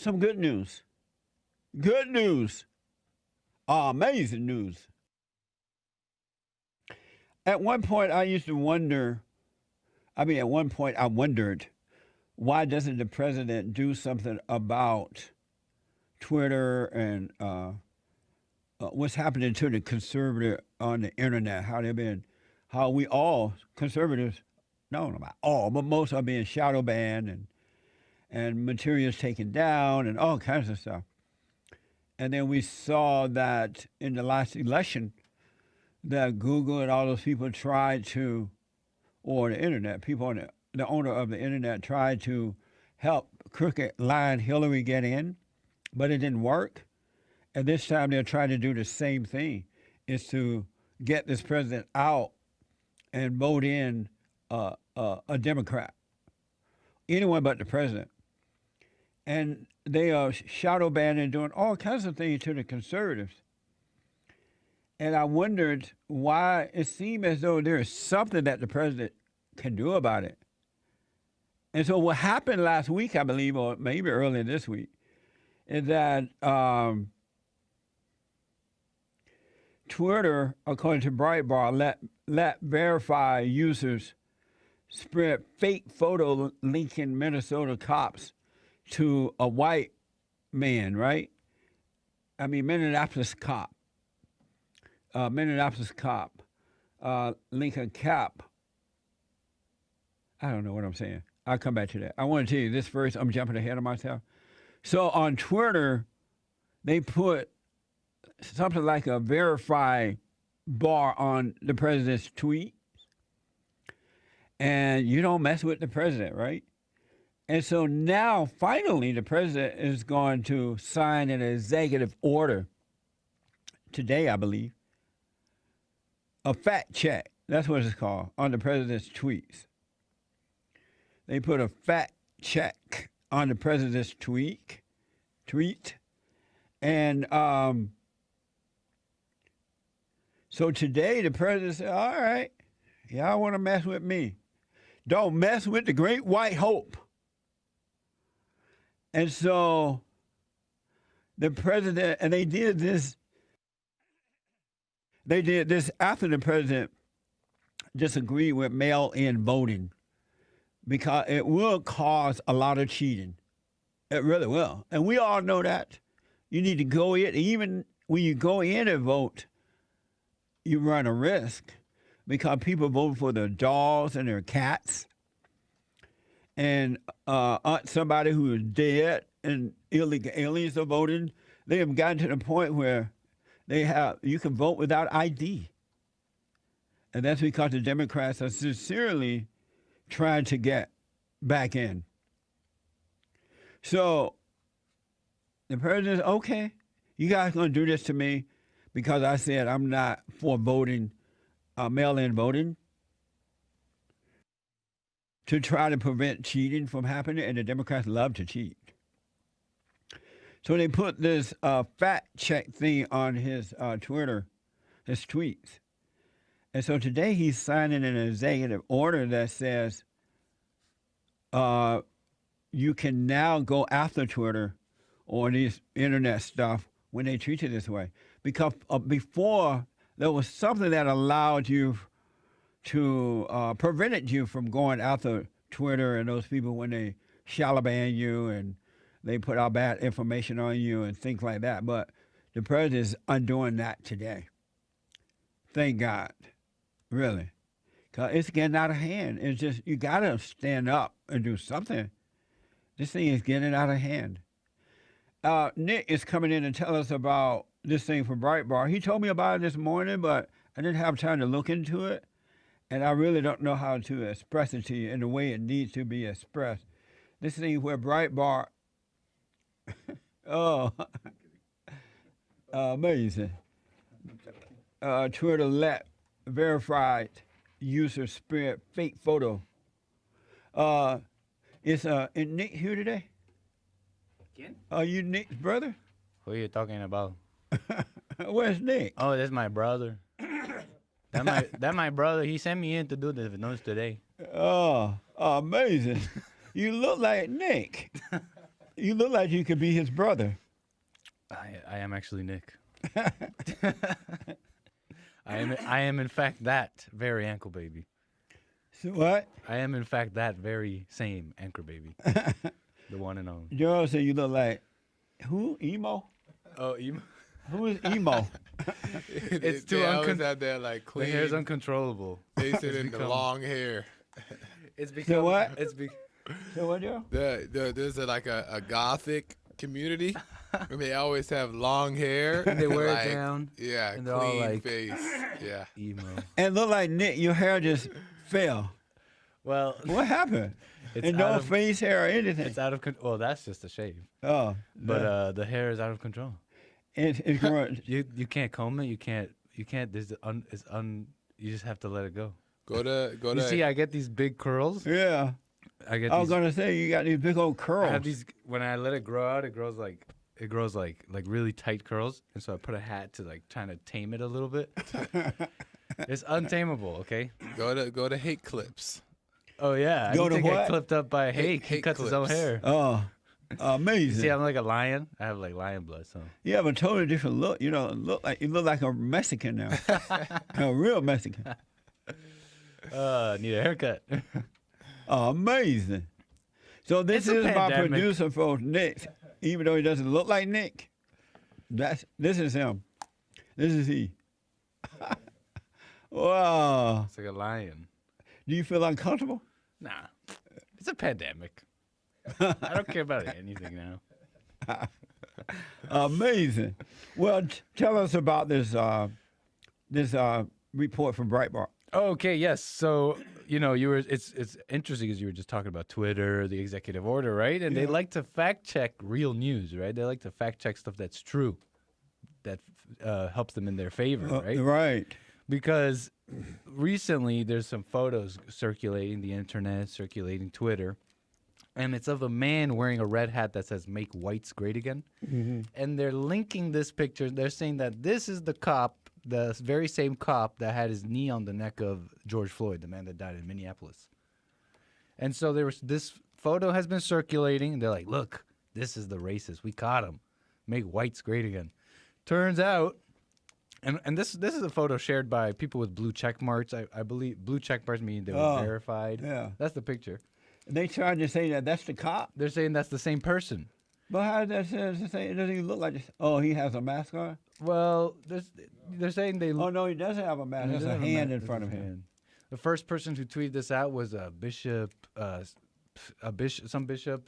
some good news. Good news. Amazing news. At one point, I used to wonder. At one point, I wondered why doesn't the president do something about Twitter and what's happening to the conservative on the internet? How we all conservatives, no, not all, but most are being shadow banned and materials taken down and all kinds of stuff. And then we saw that in the last election, that Google and all those people tried to, or the internet, people on the owner of the internet tried to help crooked line Hillary get in, but it didn't work. And this time they're trying to do the same thing, is to get this president out and vote in a Democrat, anyone but the president. And they are shadow banning, doing all kinds of things to the conservatives. And I wondered why it seemed as though there is something that the president can do about it. And so what happened last week, I believe, or maybe earlier this week, is that Twitter, according to Breitbart, let verified users spread fake photo linking Minnesota cops to a white man, right? Minneapolis cop. Lincoln Cap. I don't know what I'm saying. I'll come back to that. I want to tell you this first. I'm jumping ahead of myself. So on Twitter, they put something like a verified bar on the president's tweet. And you don't mess with the president, right? And so now, finally, the president is going to sign an executive order today, I believe, a fact check. That's what it's called, on the president's tweets. They put a fact check on the president's tweet. And so today the president said, all right, y'all want to mess with me. Don't mess with the great white hope. And so the president, and they did this after the president disagreed with mail-in voting, because it will cause a lot of cheating. It really will. And we all know that. You need to go in, even when you go in and vote, you run a risk because people vote for their dogs and their cats. And somebody who is dead and illegal aliens are voting. They have gotten to the point where you can vote without ID. And that's because the Democrats are sincerely trying to get back in. So the president, okay, you guys going to do this to me because I said I'm not for voting, mail-in voting, to try to prevent cheating from happening, and the Democrats love to cheat. So they put this fact check thing on his Twitter, his tweets. And so today he's signing an executive order that says you can now go after Twitter or these internet stuff when they treat you this way. Because before, there was something that allowed you to prevented you from going after Twitter and those people when they shadow ban you and they put out bad information on you and things like that. But the president is undoing that today. Thank God, really. Because it's getting out of hand. It's just, you got to stand up and do something. This thing is getting out of hand. Nick is coming in and tell us about this thing from Breitbart. He told me about it this morning, but I didn't have time to look into it. And I really don't know how to express it to you in the way it needs to be expressed. This thing where Breitbart, amazing. Twitter let verified user spread fake photo. Is Nick here today? Again? Are you Nick's brother? Who are you talking about? Where's Nick? Oh, that's my brother. That my brother. He sent me in to do the notes today. Oh, amazing. You look like Nick. You look like you could be his brother. I am actually Nick. I am in fact that very ankle baby. So what? I am in fact that very same anchor baby. The one and only. Joe said you look like who? Emo? Oh, you. Who is emo? It's too they always have that like The clean. hair's uncontrollable. They said It's in the become- long hair. It's become what? It's So what, Joe? There's like a gothic community, and they always have long hair. they wear like, it down. Yeah, and they're all clean like- face. Yeah. Emo. And look like Nick. Your hair just fell. Well, What happened? It's And no out of- face hair or anything. it's out of control. Well, that's just a shave. Oh, But the hair is out of control. it's growing. You can't comb it. You can't. You just have to let it go. Go to You see, I get these big curls. Yeah. I get I was these. gonna say you got these big old curls. I have these. When I let it grow out, it grows like really tight curls, and so I put a hat to like trying to tame it a little bit. It's untamable. Okay. go to hate clips. Oh yeah. Go I to think what? I clipped up by Hake. He Hake cuts his own clips. hair. Oh, amazing. See, I'm like a lion. I have like lion blood, so. You have a totally different look. You know, you look like a Mexican now, a real Mexican. Need a haircut. Amazing. So this It's a is my pandemic. producer for Nick, even though he doesn't look like Nick. This is him. This is he. Wow. It's like a lion. Do you feel uncomfortable? Nah, it's a pandemic. I don't care about anything now. Amazing. Well, tell us about this report from Breitbart. Okay, yes. So you were. It's interesting because you were just talking about Twitter, the executive order, right? And they Yeah. like to fact check real news, right? They like to fact check stuff that's true, that helps them in their favor, right? Right. Because recently there's some photos circulating the internet, circulating Twitter, and it's of a man wearing a red hat that says "Make whites great again," and they're linking this picture. They're saying that this is the cop, the very same cop that had his knee on the neck of George Floyd, the man that died in Minneapolis. And so this photo has been circulating, and they're like, "Look, this is the racist. We caught him. Make whites great again." Turns out. And this is a photo shared by people with blue check marks. I believe blue check marks mean they were Oh, verified. yeah. That's the picture. They tried to say that that's the cop, They're saying that's the same person. but how does that say? It doesn't even look like this. Oh, he has a mask on. Well, they're saying they. Oh no, he doesn't have a mask. There's a hand in front of him. him. The first person who tweeted this out was a bishop,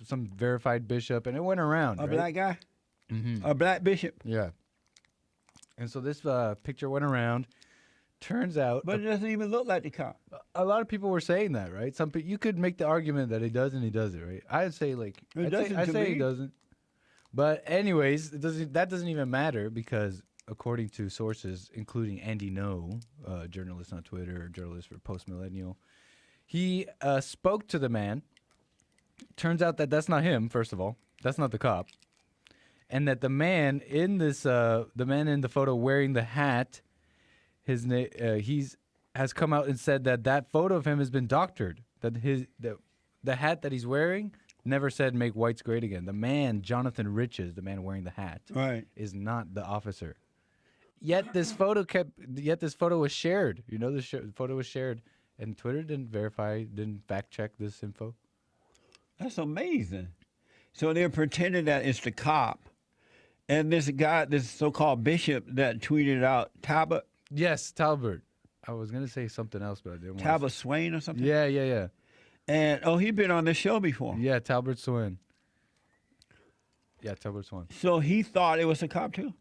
some verified bishop, and it went around. A right? black guy, Mhm. a black bishop. Yeah. And so this picture went around. Turns out, But it doesn't even look like the cop. a lot of people were saying that, right? You could make the argument that he does and he doesn't, right? I'd say doesn't I to say he me. doesn't. But anyways, that doesn't even matter because according to sources, including Andy No, journalist on Twitter, journalist for Post Millennial, he spoke to the man. Turns out that that's not him. First of all, that's not the cop, and that the man in the photo wearing the hat. Has come out and said that photo of him has been doctored. That the hat that he's wearing never said "Make whites great again." The man, Jonathan Riches, the man wearing the hat, Right. is not the officer. Yet this photo was shared. The photo was shared, and Twitter didn't fact check this info. That's amazing. So they're pretending that it's the cop, and this guy, this so-called bishop that tweeted out Talbot Yes, Talbert. I was gonna say something else, but I didn't. Talbot Swain or something. Yeah. And he'd been on this show before. Yeah, Talbert Swin. Yeah, Talbert Swin. So he thought it was a cop too.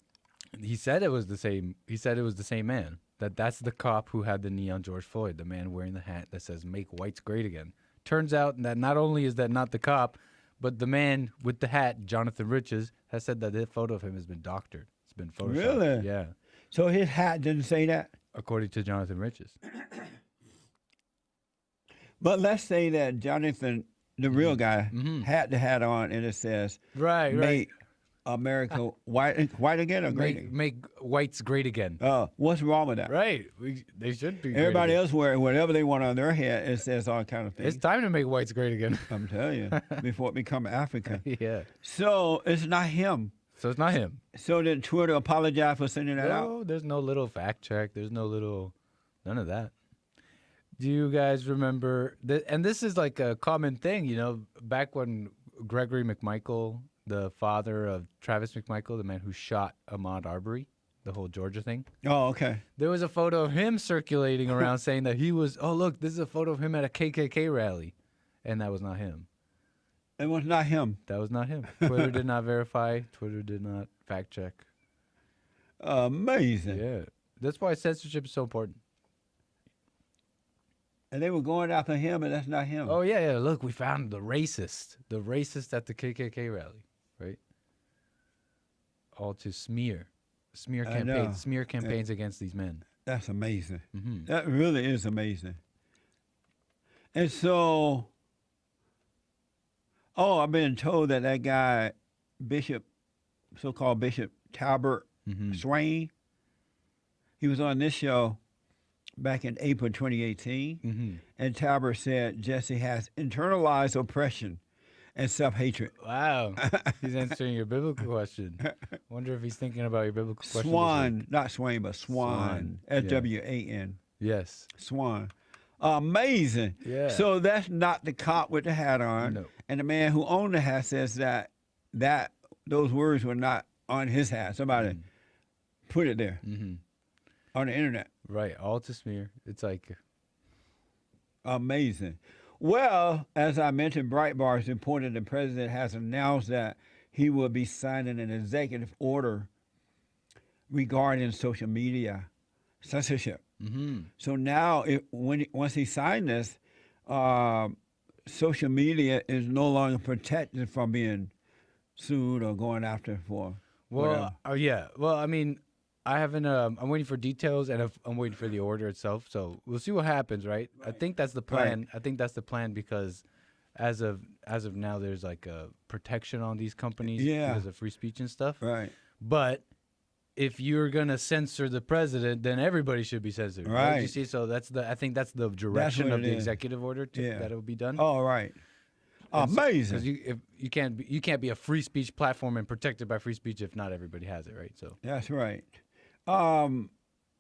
He said it was the same. He said it was the same man. That's the cop who had the knee on George Floyd, the man wearing the hat that says "Make whites great again." Turns out that not only is that not the cop, but the man with the hat, Jonathan Riches, has said that the photo of him has been doctored. It's been photoshopped. Really? Yeah, So his hat didn't say that. according to Jonathan Riches. But let's say that Jonathan, the real guy, had the hat on, and it says Right, "Make America white again or great? Make whites great again. What's wrong with that? Right. They should be. Everybody great again. else wearing whatever they want on their head. It says all kind of things. It's time to make whites great again. I'm telling you, before it become Africa. Yeah. So it's not him. So it's not him. So did Twitter apologize for sending that out? No, there's no little fact check. There's no little, none of that. Do you guys remember that? And this is like a common thing, you know, back when Gregory McMichael, the father of Travis McMichael, the man who shot Ahmaud Arbery, the whole Georgia thing. Oh, okay. There was a photo of him circulating around saying that he was, oh, look, this is a photo of him at a KKK rally. And that was not him. It was not him. That was not him. Twitter did not verify. Twitter did not fact check. Amazing. Yeah. That's why censorship is so important. And they were going after him, and that's not him. Oh, yeah. Look, we found the racist at the KKK rally, right? All to smear campaigns against these men. That's amazing. Mm-hmm. That really is amazing. And so, I've been told that guy, so-called Bishop Talbert Swain, he was on this show back in April 2018, and Talbert said Jesse has internalized oppression and self-hatred. Wow. He's answering your biblical question. Wonder if he's thinking about your biblical question. Swan, not Swain, but Swan. S-W-A-N. Yes. Swan. Amazing. Yeah. So that's not the cop with the hat on. No. And the man who owned the hat says that those words were not on his hat. Somebody put it there on the internet. Right. All to smear. It's like amazing. Well, as I mentioned, Breitbart reported the president has announced that he will be signing an executive order regarding social media censorship. So now, once he signed this, social media is no longer protected from being sued or going after for whatever. Yeah. Well, I mean, I haven't. I'm waiting for details, and I'm waiting for the order itself. So we'll see what happens, right? I think that's the plan. Right. I think that's the plan because, as of now, there's like a protection on these companies because of free speech and stuff. Right. But if you're gonna censor the president, then everybody should be censored. Right. You see, so I think that's the direction of the is. executive order that it will be done. Oh, right. Amazing. Because you can't be a free speech platform and protected by free speech if not everybody has it, right? So that's right.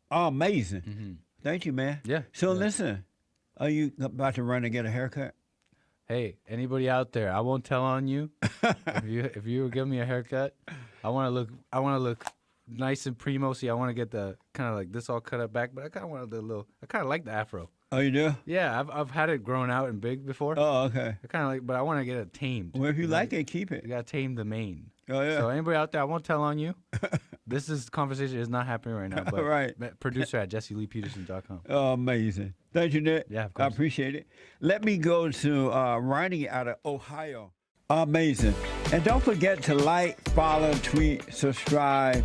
Amazing. Thank you, man. Yeah. So listen, are you about to run and get a haircut? Hey, anybody out there? I won't tell on you. if you give me a haircut, I want to look nice and primo. See, I want to get the kind of like this all cut up back, but I kind of want I kind of like the afro. Oh, you do? Yeah, I've had it grown out and big before. Oh, okay. I kind of like, but I want to get it tamed. Well, if you like it, keep it. You gotta tame the mane. Oh, yeah. So anybody out there, I won't tell on you. This conversation is not happening right now. But right. Producer at JesseLeePeterson.com. Oh, amazing. Thank you, Nick. Yeah, of I course. appreciate it. Let me go to Ronnie out of Ohio. Amazing. And don't forget to like, follow, tweet, subscribe,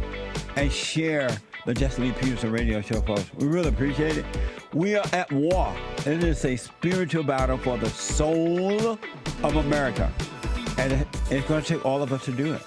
and share the Jesse Lee Peterson radio show, folks. We really appreciate it. We are at war. It is a spiritual battle for the soul of America. And it's going to take all of us to do it.